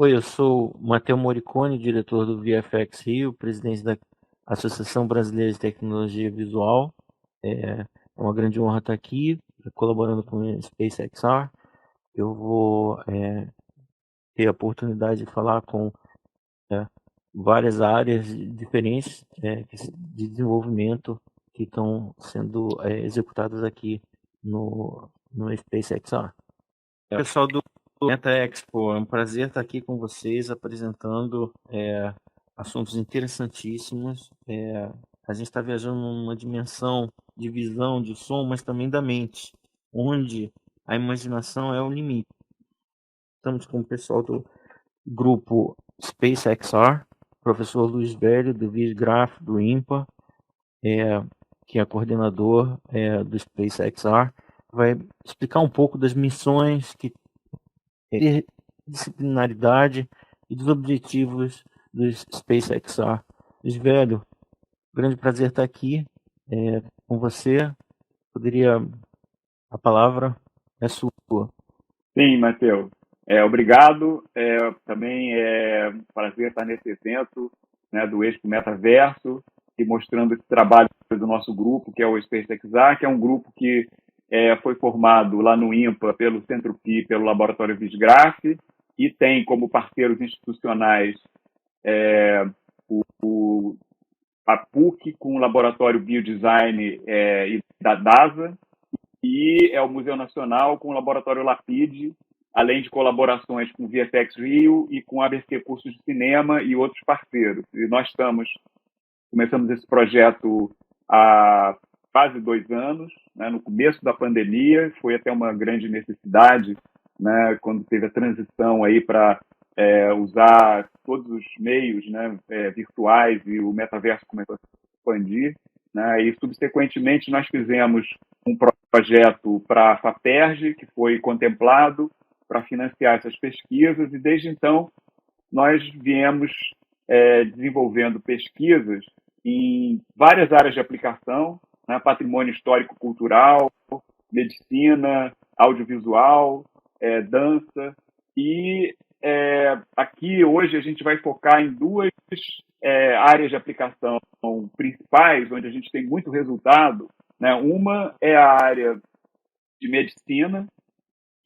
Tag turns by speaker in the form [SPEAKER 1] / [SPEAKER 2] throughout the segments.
[SPEAKER 1] Oi, eu sou Matheus Moricone, diretor do VFX Rio, presidente da Associação Brasileira de Tecnologia Visual. É uma grande honra estar aqui, colaborando com o SpaceXR. Eu vou ter a oportunidade de falar com várias áreas diferentes de desenvolvimento que estão sendo executadas aqui no SpaceXR. Pessoal do Meta Expo, é um prazer estar aqui com vocês apresentando assuntos interessantíssimos. A gente está viajando numa dimensão de visão, de som, mas também da mente, onde a imaginação é o limite. Estamos com o pessoal do grupo SpaceXR, professor Luiz Velho, do Visgraph, do IMPA, que é coordenador do SpaceXR, vai explicar um pouco das missões que disciplinaridade e dos objetivos do SpaceXR. Luiz Velho, grande prazer estar aqui com você. A palavra é sua.
[SPEAKER 2] Sim, Matheus. Obrigado. Também é um prazer estar nesse evento, né, do Expo Metaverso e mostrando esse trabalho do nosso grupo, que é o SpaceXR, que é um grupo que foi formado lá no INPA pelo Centro Pi, pelo Laboratório Visgraph, e tem como parceiros institucionais a PUC com o Laboratório Biodesign e da DASA, e é o Museu Nacional com o Laboratório Lapide, além de colaborações com o VFX Rio e com a ABC Cursos de Cinema e outros parceiros. E nós começamos esse projeto há quase 2 anos, né, no começo da pandemia, foi até uma grande necessidade, né, quando teve a transição aí para usar todos os meios, né, virtuais, e o metaverso começou a se expandir, né, e subsequentemente nós fizemos um projeto para a FAPERJ, que foi contemplado para financiar essas pesquisas, e desde então nós viemos desenvolvendo pesquisas em várias áreas de aplicação, né, patrimônio histórico-cultural, medicina, audiovisual, dança, e aqui hoje a gente vai focar em 2 áreas de aplicação principais, onde a gente tem muito resultado, né? Uma é a área de medicina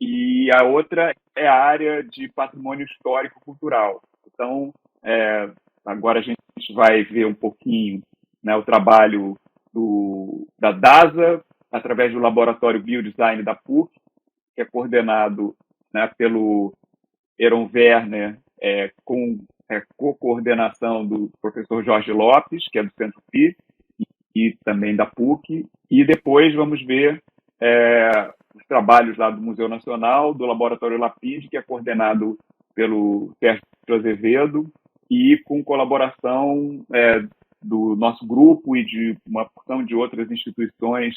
[SPEAKER 2] e a outra é a área de patrimônio histórico-cultural. Então, agora a gente vai ver um pouquinho, né, o trabalho da DASA, através do Laboratório Biodesign da PUC, que é coordenado, né, pelo Aaron Werner, com co-coordenação do professor Jorge Lopes, que é do Centro Pi, e também da PUC. E depois vamos ver os trabalhos lá do Museu Nacional, do Laboratório Lapide, que é coordenado pelo Sérgio Azevedo, e com colaboração do nosso grupo e de uma porção de outras instituições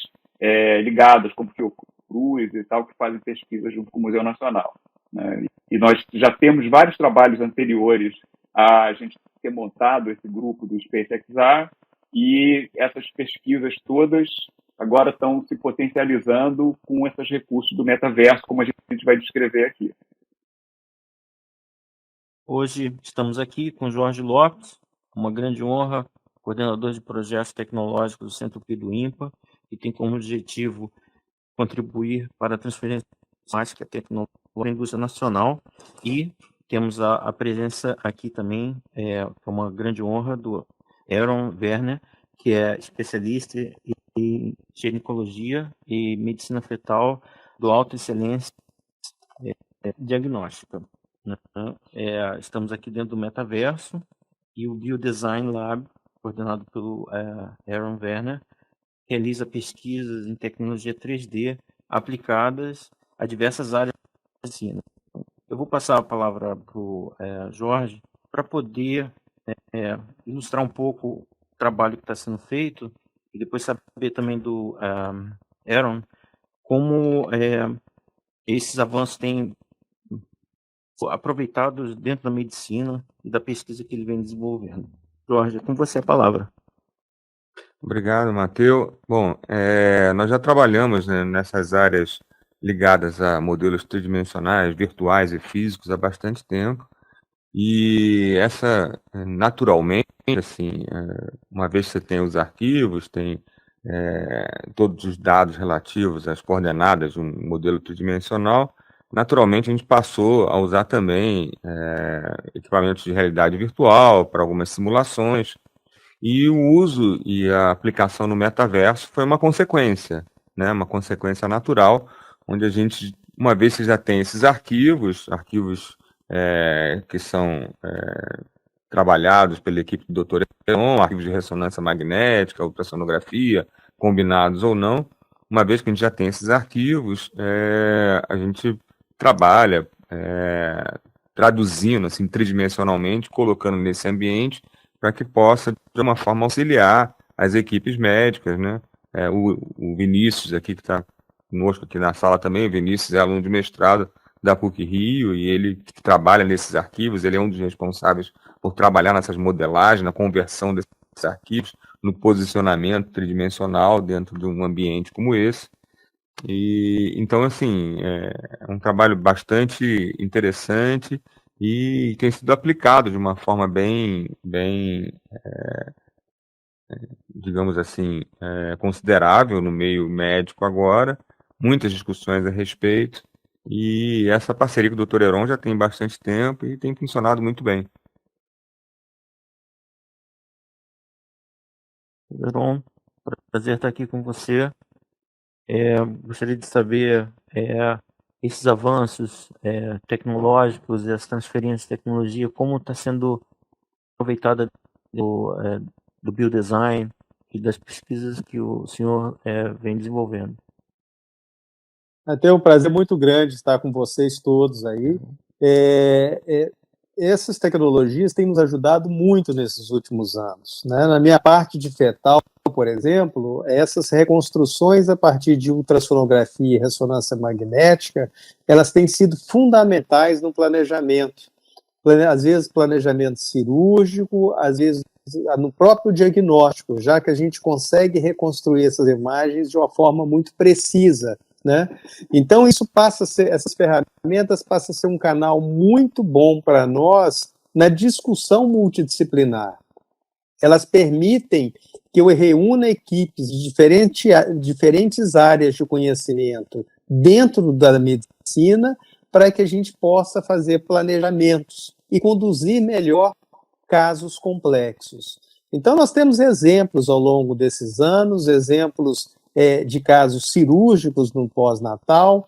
[SPEAKER 2] ligadas, como Fiocruz e tal, que fazem pesquisa junto com o Museu Nacional, né? E nós já temos vários trabalhos anteriores a gente ter montado esse grupo do SpaceXR, e essas pesquisas todas agora estão se potencializando com esses recursos do metaverso, como a gente vai descrever aqui.
[SPEAKER 1] Hoje estamos aqui com Jorge Lopes, uma grande honra, coordenador de projetos tecnológicos do Centro Pi do IMPA, que tem como objetivo contribuir para a transferência de tecnologia na indústria nacional. E temos a presença aqui também, é uma grande honra, do Aaron Werner, que é especialista em ginecologia e medicina fetal do Alta Excelência Diagnóstica, né? Estamos aqui dentro do metaverso, e o Biodesign Lab, coordenado pelo Aaron Werner, realiza pesquisas em tecnologia 3D aplicadas a diversas áreas da medicina. Eu vou passar a palavra para o Jorge para poder ilustrar um pouco o trabalho que está sendo feito, e depois saber também do Aaron como esses avanços têm aproveitados dentro da medicina e da pesquisa que ele vem desenvolvendo. Jorge, com você a palavra.
[SPEAKER 3] Obrigado, Matheus. Bom, nós já trabalhamos, né, nessas áreas ligadas a modelos tridimensionais, virtuais e físicos há bastante tempo, E naturalmente, assim, uma vez que você tem os arquivos, tem todos os dados relativos às coordenadas de um modelo tridimensional, naturalmente a gente passou a usar também equipamentos de realidade virtual para algumas simulações, e o uso e a aplicação no metaverso foi uma consequência, né? Uma consequência natural, onde a gente, uma vez que já tem esses arquivos que são trabalhados pela equipe do Dr. Heron, arquivos de ressonância magnética, ultrassonografia, combinados ou não, uma vez que a gente já tem esses arquivos, a gente trabalha traduzindo assim, tridimensionalmente, colocando nesse ambiente para que possa, de uma forma, auxiliar as equipes médicas, né? O Vinícius aqui, que está conosco aqui na sala também, o Vinícius é aluno de mestrado da PUC-Rio e ele trabalha nesses arquivos, ele é um dos responsáveis por trabalhar nessas modelagens, na conversão desses arquivos, no posicionamento tridimensional dentro de um ambiente como esse. E então, assim, é um trabalho bastante interessante e tem sido aplicado de uma forma bem, digamos assim, considerável no meio médico agora, muitas discussões a respeito, e essa parceria com o Dr. Heron já tem bastante tempo e tem funcionado muito bem.
[SPEAKER 1] Heron, prazer estar aqui com você. Gostaria de saber esses avanços tecnológicos, essa transferência de tecnologia, como está sendo aproveitada do biodesign e das pesquisas que o senhor vem desenvolvendo.
[SPEAKER 4] É um prazer muito grande estar com vocês todos aí. Essas tecnologias têm nos ajudado muito nesses últimos anos, né? Na minha parte de fetal, por exemplo, essas reconstruções a partir de ultrassonografia e ressonância magnética, elas têm sido fundamentais no planejamento. Às vezes planejamento cirúrgico, às vezes no próprio diagnóstico, já que a gente consegue reconstruir essas imagens de uma forma muito precisa, né? Então, essas ferramentas passam a ser um canal muito bom para nós na discussão multidisciplinar. Elas permitem que eu reúna equipes de diferentes áreas de conhecimento dentro da medicina para que a gente possa fazer planejamentos e conduzir melhor casos complexos. Então, nós temos exemplos ao longo desses anos, exemplos de casos cirúrgicos no pós-natal,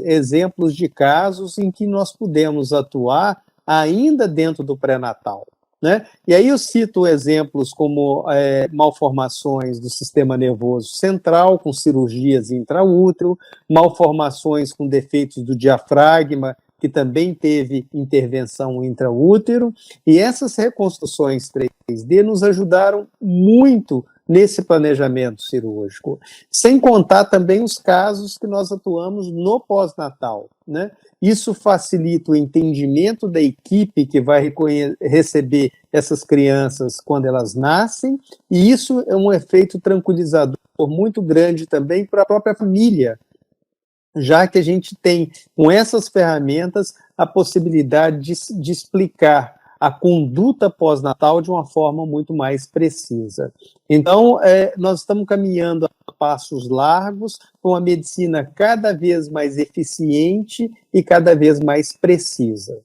[SPEAKER 4] exemplos de casos em que nós pudemos atuar ainda dentro do pré-natal, né? E aí eu cito exemplos como malformações do sistema nervoso central, com cirurgias intraútero, malformações com defeitos do diafragma, que também teve intervenção intraútero, e essas reconstruções 3D nos ajudaram muito nesse planejamento cirúrgico, sem contar também os casos que nós atuamos no pós-natal, né? Isso facilita o entendimento da equipe que vai receber essas crianças quando elas nascem, e isso é um efeito tranquilizador muito grande também para a própria família, já que a gente tem, com essas ferramentas, a possibilidade de explicar a conduta pós-natal de uma forma muito mais precisa. Então, nós estamos caminhando a passos largos para uma medicina cada vez mais eficiente e cada vez mais precisa.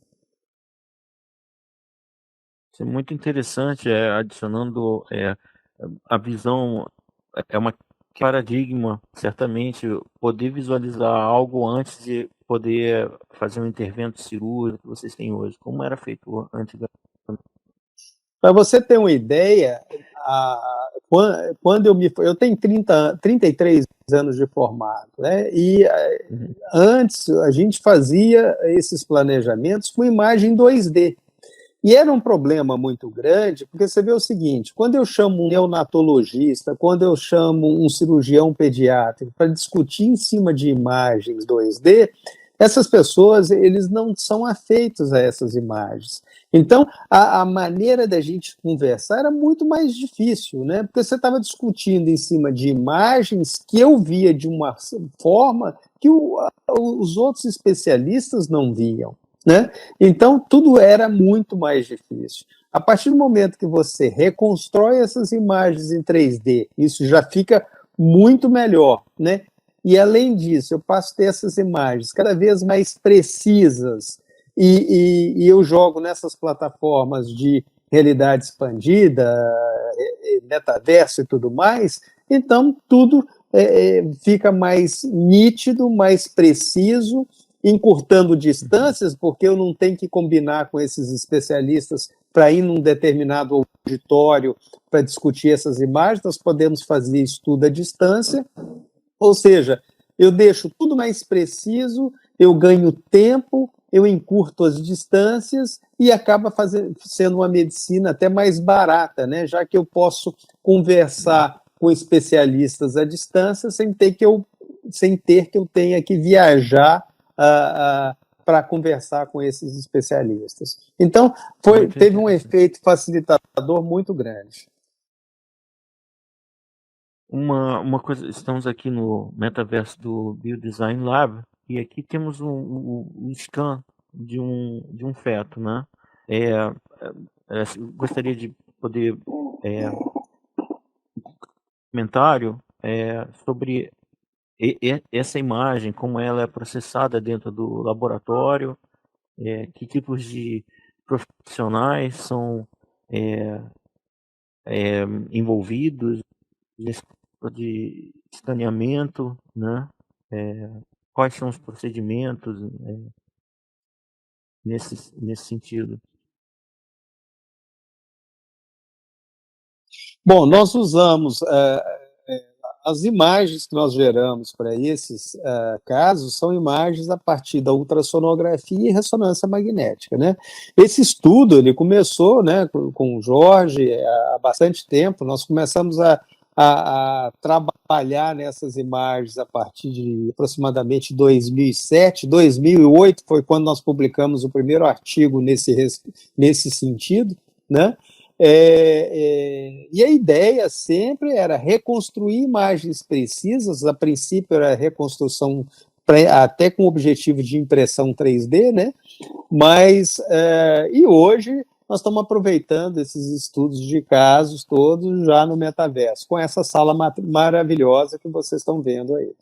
[SPEAKER 1] Isso é muito interessante, adicionando a visão, uma paradigma, certamente, poder visualizar algo antes de poder fazer um intervento cirúrgico que vocês têm hoje, como era feito antigamente.
[SPEAKER 4] Para você ter uma ideia, quando eu tenho 33 anos de formado, né? E antes a gente fazia esses planejamentos com imagem 2D. E era um problema muito grande, porque você vê o seguinte, quando eu chamo um neonatologista, quando eu chamo um cirurgião pediátrico para discutir em cima de imagens 2D, essas pessoas, eles não são afeitos a essas imagens. Então, a maneira da gente conversar era muito mais difícil, né? Porque você estava discutindo em cima de imagens que eu via de uma forma que os outros especialistas não viam. né? Então, tudo era muito mais difícil. A partir do momento que você reconstrói essas imagens em 3D, isso já fica muito melhor, né? E, além disso, eu passo a ter essas imagens cada vez mais precisas e eu jogo nessas plataformas de realidade expandida, metaverso e tudo mais, então tudo fica mais nítido, mais preciso, encurtando distâncias, porque eu não tenho que combinar com esses especialistas para ir num determinado auditório para discutir essas imagens, nós podemos fazer isso tudo à distância, ou seja, eu deixo tudo mais preciso, eu ganho tempo, eu encurto as distâncias e acaba sendo uma medicina até mais barata, né? Já que eu posso conversar com especialistas à distância sem ter que eu tenha que viajar para conversar com esses especialistas. Então, teve um efeito facilitador muito grande.
[SPEAKER 1] Uma coisa, estamos aqui no metaverso do Biodesign Lab e aqui temos um scan de um feto, né? Gostaria de poder comentário sobre essa imagem, como ela é processada dentro do laboratório, que tipos de profissionais são envolvidos nesse tipo de escaneamento, né? Quais são os procedimentos nesse sentido?
[SPEAKER 4] Bom, nós usamos as imagens que nós geramos para esses casos são imagens a partir da ultrassonografia e ressonância magnética, né? Esse estudo ele começou, né, com o Jorge há bastante tempo. Nós começamos a trabalhar nessas imagens a partir de aproximadamente 2007, 2008 foi quando nós publicamos o primeiro artigo nesse sentido, né? E a ideia sempre era reconstruir imagens precisas, a princípio era reconstrução até com o objetivo de impressão 3D, né? Mas, e hoje nós estamos aproveitando esses estudos de casos todos já no metaverso, com essa sala maravilhosa que vocês estão vendo aí.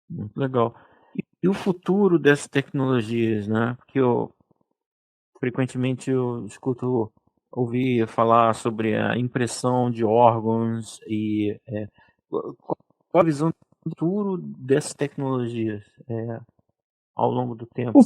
[SPEAKER 1] Muito legal. E o futuro dessas tecnologias, né? Porque frequentemente eu escuto ouvir falar sobre a impressão de órgãos e qual a visão do futuro dessas tecnologias ao longo do tempo?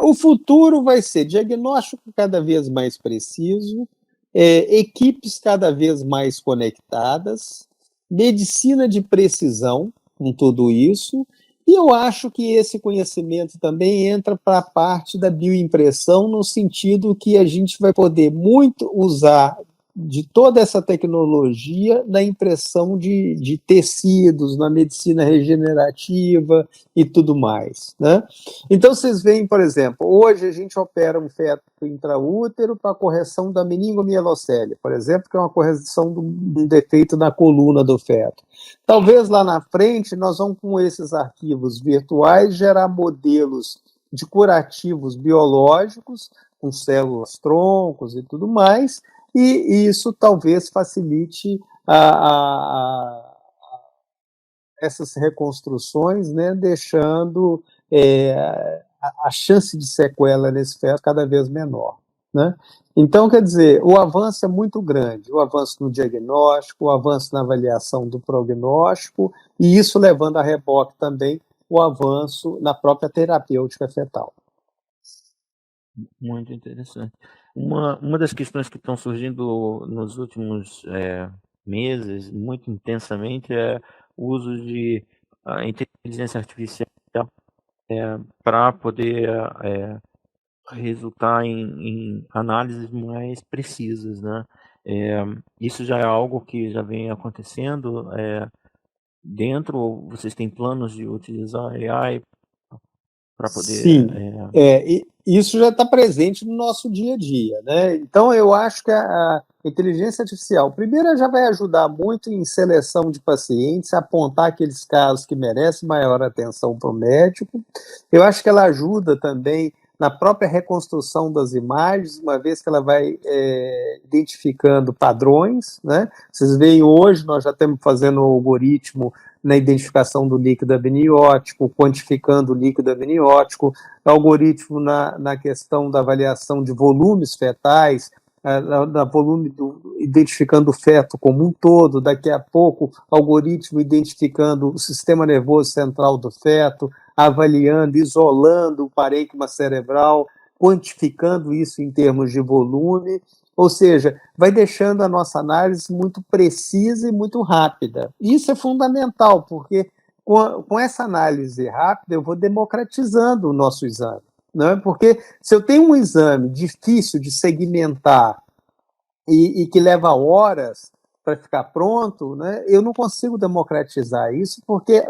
[SPEAKER 4] O futuro vai ser diagnóstico cada vez mais preciso, equipes cada vez mais conectadas, medicina de precisão com tudo isso, e eu acho que esse conhecimento também entra para a parte da bioimpressão, no sentido que a gente vai poder muito usar de toda essa tecnologia na impressão de tecidos, na medicina regenerativa e tudo mais, né? Então, vocês veem, por exemplo, hoje a gente opera um feto intraútero para correção da meningomielocele, por exemplo, que é uma correção de um defeito na coluna do feto. Talvez lá na frente nós vamos, com esses arquivos virtuais, gerar modelos de curativos biológicos, com células troncos e tudo mais, e isso talvez facilite essas reconstruções, né, deixando a chance de sequela nesse feto cada vez menor, né? Então, quer dizer, o avanço é muito grande, o avanço no diagnóstico, o avanço na avaliação do prognóstico, e isso levando a reboque também o avanço na própria terapêutica fetal.
[SPEAKER 1] Muito interessante. Uma das questões que estão surgindo nos últimos meses, muito intensamente, é o uso de inteligência artificial para poder resultar em análises mais precisas, né? Isso já é algo que já vem acontecendo dentro, ou vocês têm planos de utilizar AI para poder...
[SPEAKER 4] Sim, isso já está presente no nosso dia a dia, né? Então, eu acho que a inteligência artificial, primeiro, ela já vai ajudar muito em seleção de pacientes, apontar aqueles casos que merecem maior atenção para o médico. Eu acho que ela ajuda também na própria reconstrução das imagens, uma vez que ela vai identificando padrões, né? Vocês veem hoje, nós já estamos fazendo um algoritmo na identificação do líquido amniótico, quantificando o líquido amniótico, algoritmo na questão da avaliação de volumes fetais, identificando o feto como um todo, daqui a pouco algoritmo identificando o sistema nervoso central do feto, avaliando, isolando o parênquima cerebral, quantificando isso em termos de volume, ou seja, vai deixando a nossa análise muito precisa e muito rápida. Isso é fundamental, porque com essa análise rápida eu vou democratizando o nosso exame. Não é? Porque se eu tenho um exame difícil de segmentar e que leva horas para ficar pronto, né, eu não consigo democratizar isso, porque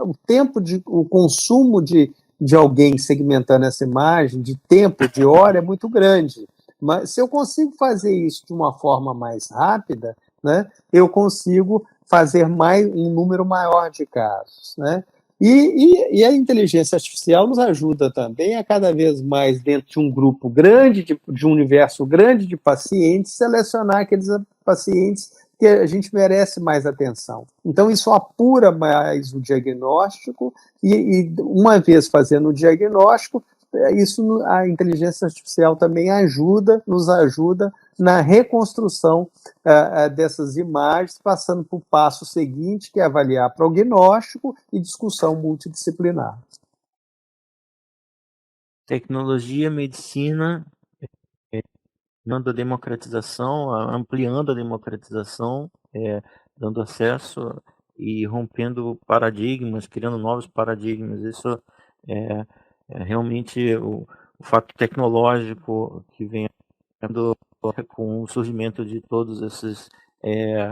[SPEAKER 4] o consumo de alguém segmentando essa imagem, de tempo, de hora, é muito grande. Mas se eu consigo fazer isso de uma forma mais rápida, né, eu consigo fazer um número maior de casos, né? E a inteligência artificial nos ajuda também a cada vez mais, dentro de um grupo grande, de um universo grande de pacientes, selecionar aqueles pacientes que a gente merece mais atenção. Então, isso apura mais o diagnóstico e uma vez fazendo o diagnóstico, a inteligência artificial também nos ajuda na reconstrução dessas imagens, passando para o passo seguinte, que é avaliar prognóstico e discussão multidisciplinar.
[SPEAKER 1] Tecnologia, medicina, dando a democratização, ampliando a democratização, dando acesso e rompendo paradigmas, criando novos paradigmas. Isso realmente o fato tecnológico que vem com o surgimento de todos esses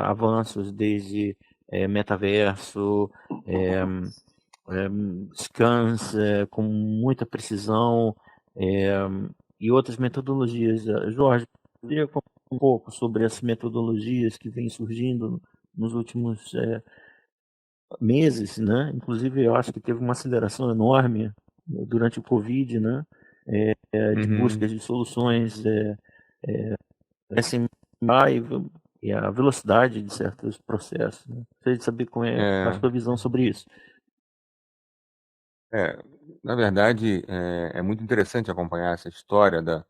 [SPEAKER 1] avanços, desde metaverso, scans com muita precisão e outras metodologias. Jorge, poderia contar um pouco sobre essas metodologias que vêm surgindo nos últimos meses, né? Inclusive, eu acho que teve uma aceleração enorme durante o Covid, né? De busca de soluções assim, e a velocidade de certos processos. Né? Gostaria de saber qual é a sua visão sobre isso.
[SPEAKER 3] Na verdade, é muito interessante acompanhar essa história da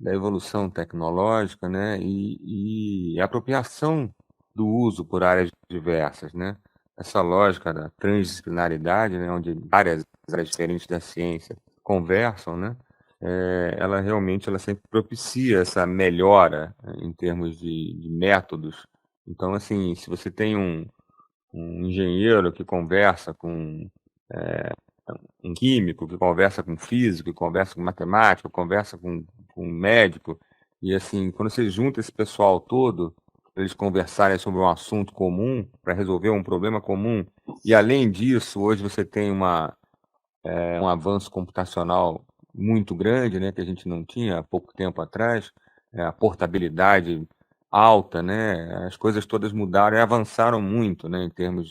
[SPEAKER 3] evolução tecnológica, né, e a apropriação do uso por áreas diversas, né? Essa lógica da transdisciplinaridade, né, onde várias áreas diferentes da ciência conversam, né? Ela realmente sempre propicia essa melhora em termos de métodos. Então, assim, se você tem um engenheiro que conversa com um químico, que conversa com físico, que conversa com matemático, conversa com um médico, e assim, quando você junta esse pessoal todo, eles conversarem sobre um assunto comum, para resolver um problema comum, e além disso, hoje você tem um avanço computacional muito grande, né, que a gente não tinha há pouco tempo atrás, a portabilidade alta, né, as coisas todas mudaram e avançaram muito, né, em termos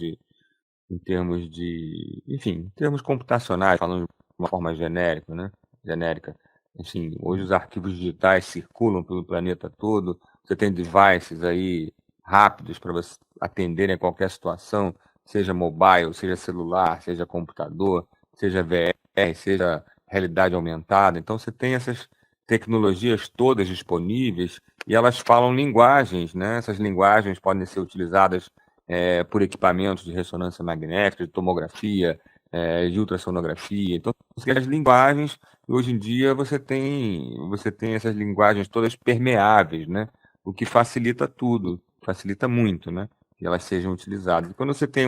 [SPEAKER 3] computacionais, falando de uma forma genérica. Assim, hoje os arquivos digitais circulam pelo planeta todo, você tem devices aí rápidos para você atenderem a qualquer situação, seja mobile, seja celular, seja computador, seja VR, seja realidade aumentada. Então você tem essas tecnologias todas disponíveis e elas falam linguagens, né? Essas linguagens podem ser utilizadas por equipamentos de ressonância magnética, de tomografia, de ultrassonografia. Então, as linguagens, hoje em dia, você tem essas linguagens todas permeáveis, né? O que facilita tudo, facilita muito, né? Que elas sejam utilizadas. E quando você tem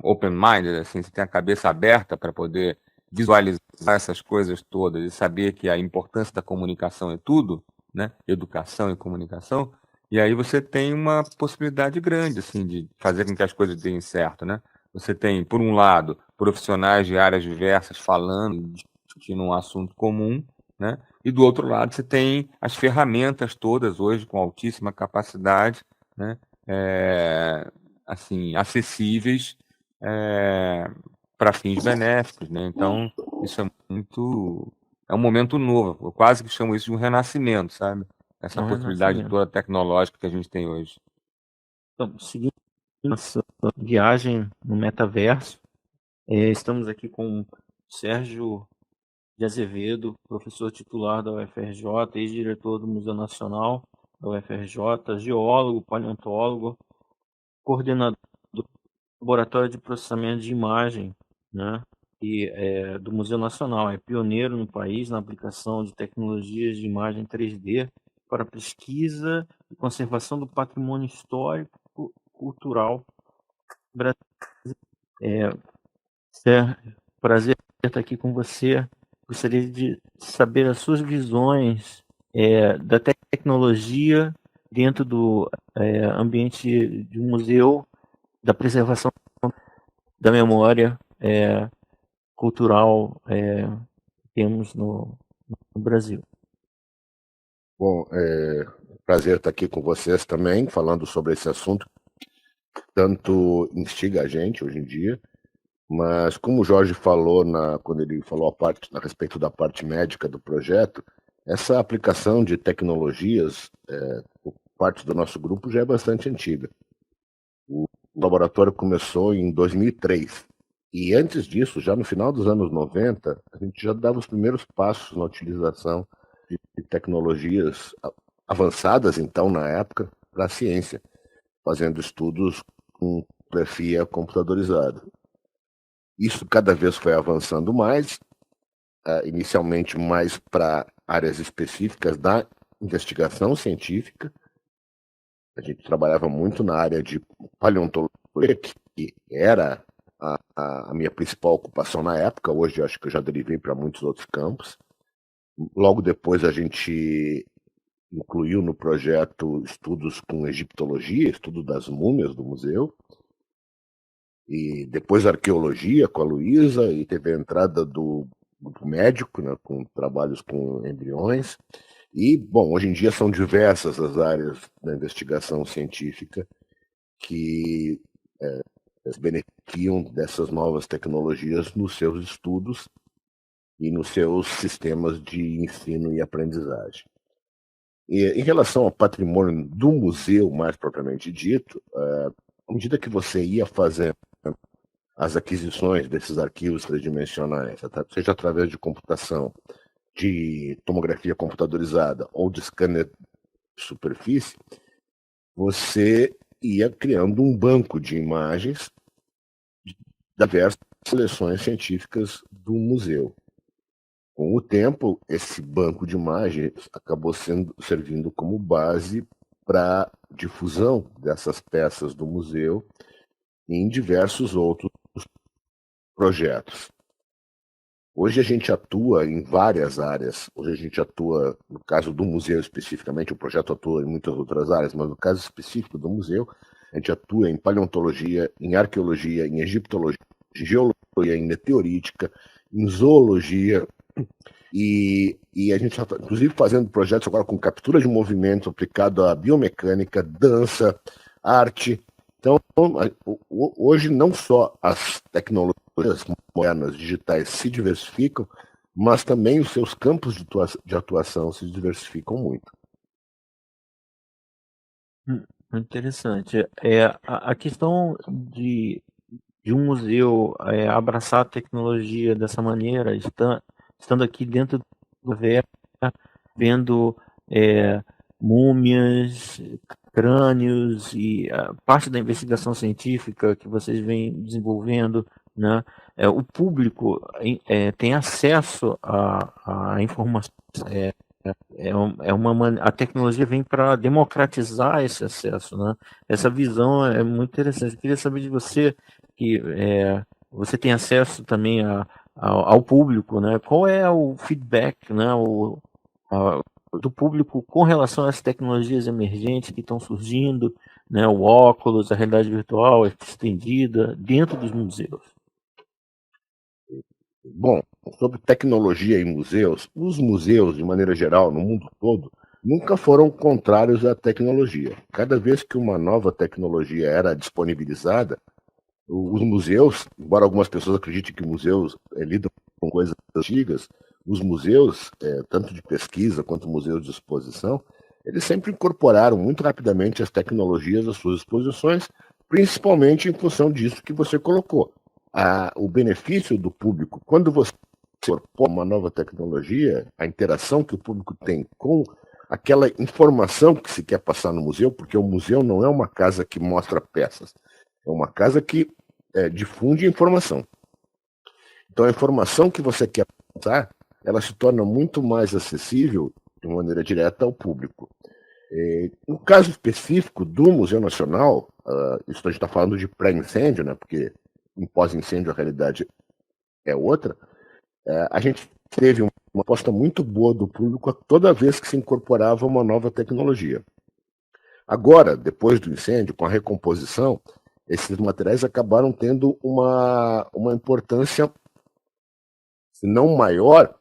[SPEAKER 3] open-minded, assim, você tem a cabeça aberta para poder visualizar essas coisas todas e saber que a importância da comunicação é tudo, né? Educação e comunicação. E aí você tem uma possibilidade grande, assim, de fazer com que as coisas deem certo, né? você tem, por um lado, profissionais de áreas diversas falando, discutindo um assunto comum, né? E do outro lado você tem as ferramentas todas hoje com altíssima capacidade, né? Assim, acessíveis para fins benéficos, né? Então isso é um momento novo. Eu quase que chamo isso de um renascimento, sabe? Essa possibilidade toda tecnológica que a gente tem hoje.
[SPEAKER 1] Então, seguindo nossa viagem no metaverso, estamos aqui com o Sérgio de Azevedo, professor titular da UFRJ, ex-diretor do Museu Nacional da UFRJ, geólogo, paleontólogo, coordenador do Laboratório de Processamento de Imagem, né, do Museu Nacional. É pioneiro no país na aplicação de tecnologias de imagem 3D para pesquisa e conservação do patrimônio histórico cultural brasileiro. Sérgio, prazer estar aqui com você. Gostaria de saber as suas visões da tecnologia dentro do ambiente de um museu, da preservação da memória cultural que temos no Brasil.
[SPEAKER 5] Bom, prazer estar aqui com vocês também, falando sobre esse assunto que tanto instiga a gente hoje em dia. Mas, como o Jorge falou quando ele falou a respeito da parte médica do projeto, essa aplicação de tecnologias por parte do nosso grupo já é bastante antiga. O laboratório começou em 2003. E antes disso, já no final dos anos 90, a gente já dava os primeiros passos na utilização de tecnologias avançadas, então, na época, para a ciência, fazendo estudos com grafia computadorizada. Isso cada vez foi avançando mais, inicialmente mais para áreas específicas da investigação científica. A gente trabalhava muito na área de paleontologia, que era a minha principal ocupação na época. Hoje acho que eu já derivei para muitos outros campos. Logo depois a gente incluiu no projeto estudos com egiptologia, estudo das múmias do museu. E depois arqueologia com a Luísa, e teve a entrada do grupo médico, né, com trabalhos com embriões. E, bom, hoje em dia são diversas as áreas da investigação científica que se beneficiam dessas novas tecnologias nos seus estudos e nos seus sistemas de ensino e aprendizagem. E, em relação ao patrimônio do museu, mais propriamente dito, à medida que você ia fazendo as aquisições desses arquivos tridimensionais, seja através de computação, de tomografia computadorizada ou de scanner de superfície, você ia criando um banco de imagens de diversas coleções científicas do museu. Com o tempo, esse banco de imagens acabou servindo como base para difusão dessas peças do museu em diversos outros projetos. Hoje a gente atua em várias áreas. Hoje a gente atua, no caso do museu especificamente, o projeto atua em muitas outras áreas, mas no caso específico do museu, a gente atua em paleontologia, em arqueologia, em egiptologia, em geologia, em meteorítica, em zoologia. E a gente está, inclusive, fazendo projetos agora com captura de movimento aplicado à biomecânica, dança, arte. Então, hoje não só as tecnologias modernas, digitais, se diversificam, mas também os seus campos de atuação se diversificam muito.
[SPEAKER 1] Interessante. A questão de um museu abraçar a tecnologia dessa maneira, estando aqui dentro do VER, vendo múmias, crânios e parte da investigação científica que vocês vêm desenvolvendo, né? O público tem acesso a informações. A tecnologia vem para democratizar esse acesso, né? Essa visão é muito interessante. Eu queria saber de você, que você tem acesso também ao público, né? Qual é o feedback, né? Do público com relação às tecnologias emergentes que estão surgindo, né, o óculos, a realidade virtual estendida dentro dos museus?
[SPEAKER 5] Bom, sobre tecnologia em museus, os museus, de maneira geral, no mundo todo, nunca foram contrários à tecnologia. Cada vez que uma nova tecnologia era disponibilizada, os museus, embora algumas pessoas acreditem que museus lidam com coisas antigas, os museus, tanto de pesquisa quanto museus de exposição, eles sempre incorporaram muito rapidamente as tecnologias às suas exposições, principalmente em função disso que você colocou. O benefício do público, quando você incorpora uma nova tecnologia, a interação que o público tem com aquela informação que se quer passar no museu, porque o museu não é uma casa que mostra peças, é uma casa que difunde informação. Então a informação que você quer passar, ela se torna muito mais acessível de maneira direta ao público. No caso específico do Museu Nacional, isso a gente está falando de pré-incêndio, né, porque em pós-incêndio a realidade é outra, a gente teve uma aposta muito boa do público toda vez que se incorporava uma nova tecnologia. Agora, depois do incêndio, com a recomposição, esses materiais acabaram tendo uma importância, se não maior,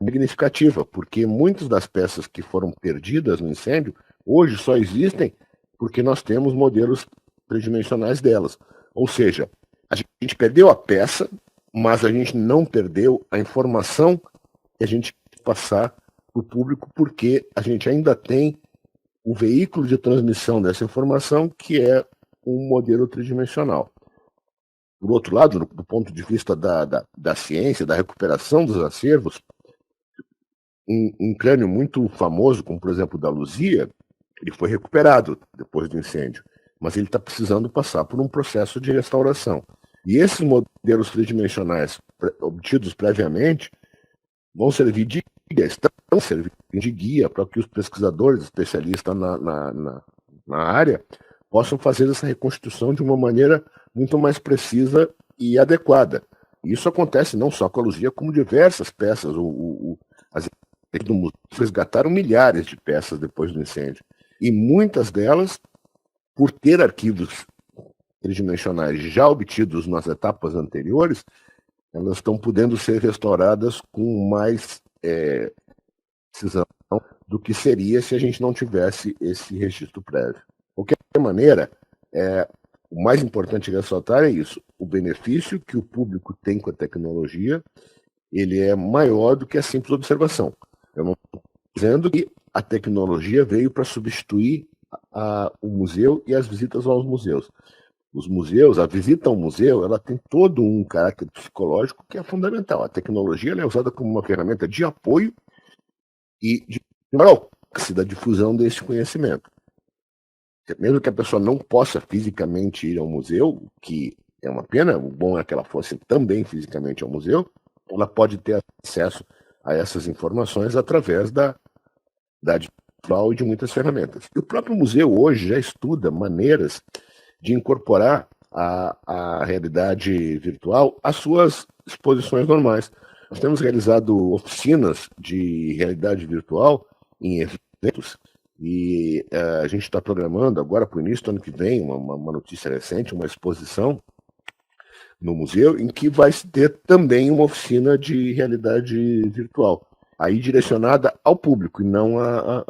[SPEAKER 5] significativa, porque muitas das peças que foram perdidas no incêndio, hoje só existem porque nós temos modelos tridimensionais delas. Ou seja, a gente perdeu a peça, mas a gente não perdeu a informação que a gente quer passar para o público, porque a gente ainda tem o veículo de transmissão dessa informação, que é um modelo tridimensional. Por outro lado, do ponto de vista da ciência, da recuperação dos acervos, um crânio muito famoso, como por exemplo o da Luzia, ele foi recuperado depois do incêndio, mas ele está precisando passar por um processo de restauração. E esses modelos tridimensionais obtidos previamente vão servir de guia, estão servindo de guia para que os pesquisadores, especialistas na área, possam fazer essa reconstituição de uma maneira muito mais precisa e adequada. E isso acontece não só com a Luzia, como diversas peças. As equipes do museu resgataram milhares de peças depois do incêndio. E muitas delas, por ter arquivos tridimensionais já obtidos nas etapas anteriores, elas estão podendo ser restauradas com mais precisão do que seria se a gente não tivesse esse registro prévio. De qualquer maneira, o mais importante ressaltar é isso. O benefício que o público tem com a tecnologia, ele é maior do que a simples observação. Eu não estou dizendo que a tecnologia veio para substituir o museu e as visitas aos museus. Os museus, a visita ao museu, ela tem todo um caráter psicológico que é fundamental. A tecnologia ela é usada como uma ferramenta de apoio e de maior alcance da difusão desse conhecimento. Mesmo que a pessoa não possa fisicamente ir ao museu, que é uma pena, o bom é que ela fosse também fisicamente ao museu, ela pode ter acesso a essas informações através da digital e de muitas ferramentas. E o próprio museu hoje já estuda maneiras de incorporar a realidade virtual às suas exposições normais. Nós temos realizado oficinas de realidade virtual em eventos e a gente está programando agora para o início do ano que vem, uma notícia recente, uma exposição no museu em que vai ter também uma oficina de realidade virtual, aí direcionada ao público e não a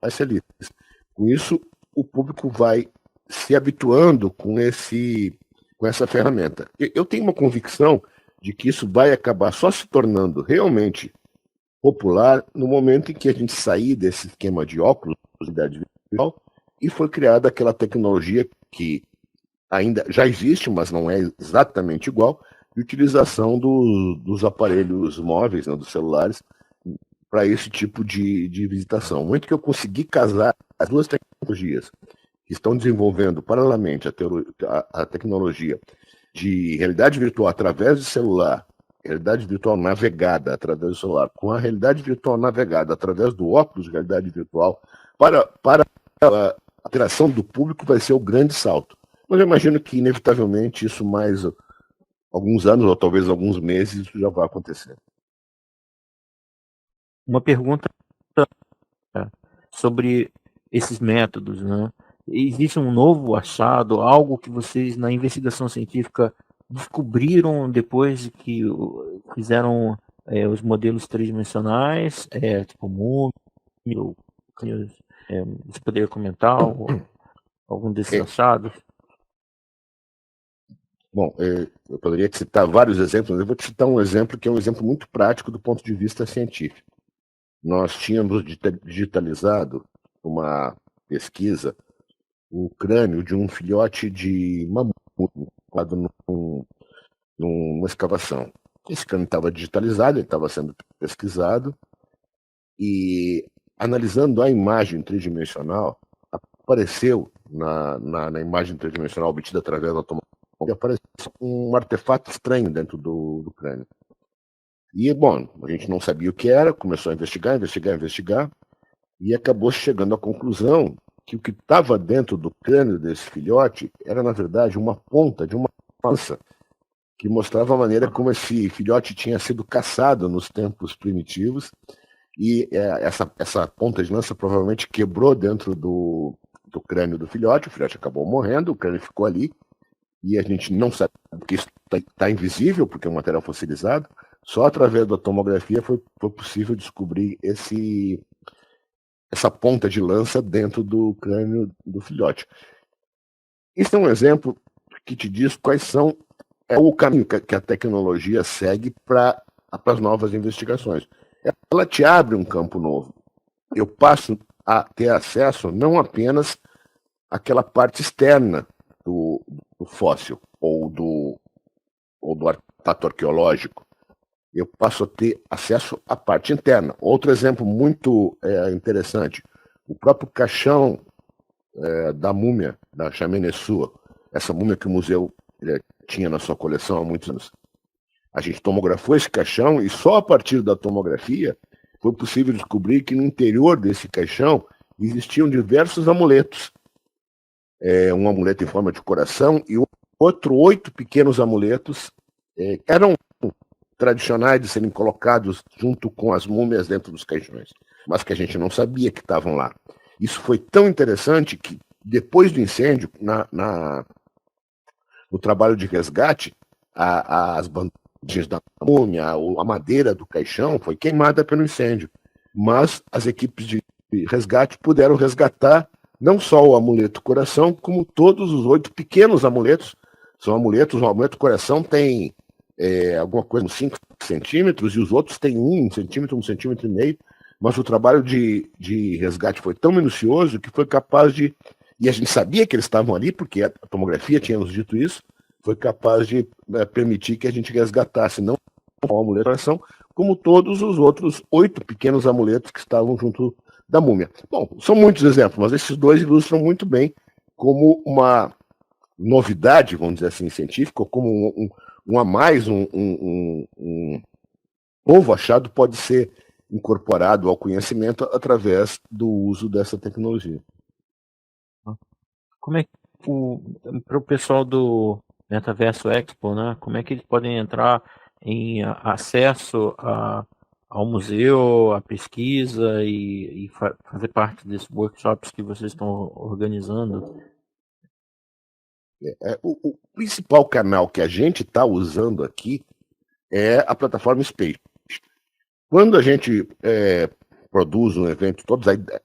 [SPEAKER 5] especialistas. Com isso, o público vai se habituando com essa ferramenta. Eu tenho uma convicção de que isso vai acabar só se tornando realmente popular no momento em que a gente sair desse esquema de óculos de realidade virtual e foi criada aquela tecnologia que ainda já existe, mas não é exatamente igual, de utilização dos aparelhos móveis, né, dos celulares, para esse tipo de visitação. No momento que eu consegui casar as duas tecnologias que estão desenvolvendo paralelamente a tecnologia de realidade virtual através do celular, realidade virtual navegada através do celular, com a realidade virtual navegada através do óculos de realidade virtual, para a interação do público vai ser o grande salto. Mas eu imagino que, inevitavelmente, isso mais alguns anos, ou talvez alguns meses, isso já vai acontecer.
[SPEAKER 1] Uma pergunta sobre esses métodos, né? existe um novo achado, algo que vocês na investigação científica descobriram depois de que fizeram os modelos tridimensionais, tipo múmia, ou você poderia comentar algum desses achados?
[SPEAKER 5] Bom, eu poderia citar vários exemplos, mas eu vou te citar um exemplo que é um exemplo muito prático do ponto de vista científico. Nós tínhamos digitalizado uma pesquisa o crânio de um filhote de mamute numa escavação. Esse crânio estava digitalizado, ele estava sendo pesquisado, e analisando a imagem tridimensional, apareceu na imagem tridimensional obtida através da tomografia, apareceu um artefato estranho dentro do crânio. E, bom, a gente não sabia o que era, começou a investigar, e acabou chegando à conclusão que o que estava dentro do crânio desse filhote era, na verdade, uma ponta de uma lança, que mostrava a maneira como esse filhote tinha sido caçado nos tempos primitivos, e essa ponta de lança provavelmente quebrou dentro do crânio do filhote, o filhote acabou morrendo, o crânio ficou ali, e a gente não sabe, porque isso está invisível, porque é um material fossilizado, só através da tomografia foi possível descobrir essa ponta de lança dentro do crânio do filhote. Isso é um exemplo que te diz quais são o caminho que a tecnologia segue para as novas investigações. Ela te abre um campo novo. Eu passo a ter acesso não apenas àquela parte externa do fóssil ou do artefato arqueológico. Eu passo a ter acesso à parte interna. Outro exemplo muito interessante, o próprio caixão da múmia, da Chaminé-Sua, essa múmia que o museu tinha na sua coleção há muitos anos. A gente tomografou esse caixão e só a partir da tomografia foi possível descobrir que no interior desse caixão existiam diversos amuletos. Um amuleto em forma de coração e outro 8 pequenos amuletos eram tradicionais de serem colocados junto com as múmias dentro dos caixões, mas que a gente não sabia que estavam lá. Isso foi tão interessante que depois do incêndio, no trabalho de resgate, as bandagens da múmia, a madeira do caixão foi queimada pelo incêndio, mas as equipes de resgate puderam resgatar não só o amuleto coração, como todos os 8 pequenos amuletos. São amuletos, o amuleto coração tem alguma coisa uns 5 centímetros, e os outros têm 1 centímetro, 1,5 centímetros, mas o trabalho de resgate foi tão minucioso que foi capaz de, e a gente sabia que eles estavam ali, porque a tomografia tinha nos dito isso, foi capaz de permitir que a gente resgatasse não só o amuleto coração, como todos os outros 8 pequenos amuletos que estavam junto da múmia. Bom, são muitos exemplos, mas esses dois ilustram muito bem como uma novidade, vamos dizer assim, científica, como um a mais, um novo achado pode ser incorporado ao conhecimento através do uso dessa tecnologia.
[SPEAKER 1] Como é que para o pessoal do Metaverso Expo, né? Como é que eles podem entrar em acesso ao museu, à pesquisa e fazer parte desses workshops que vocês estão organizando?
[SPEAKER 5] O principal canal que a gente está usando aqui é a plataforma Space. Quando a gente produz um evento,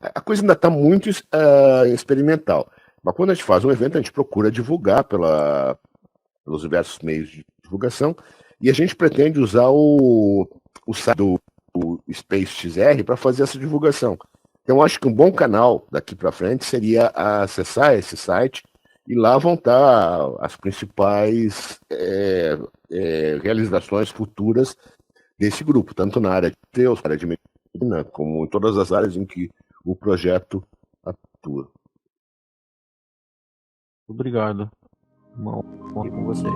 [SPEAKER 5] a coisa ainda está muito experimental. Mas quando a gente faz um evento, a gente procura divulgar pelos diversos meios de divulgação, e a gente pretende usar o site do Space XR para fazer essa divulgação. Então, acho que um bom canal daqui para frente seria acessar esse site, e lá vão estar as principais realizações futuras desse grupo, tanto na área de Deus, na área de medicina, como em todas as áreas em que o projeto atua.
[SPEAKER 1] Obrigado. Uma honra com vocês.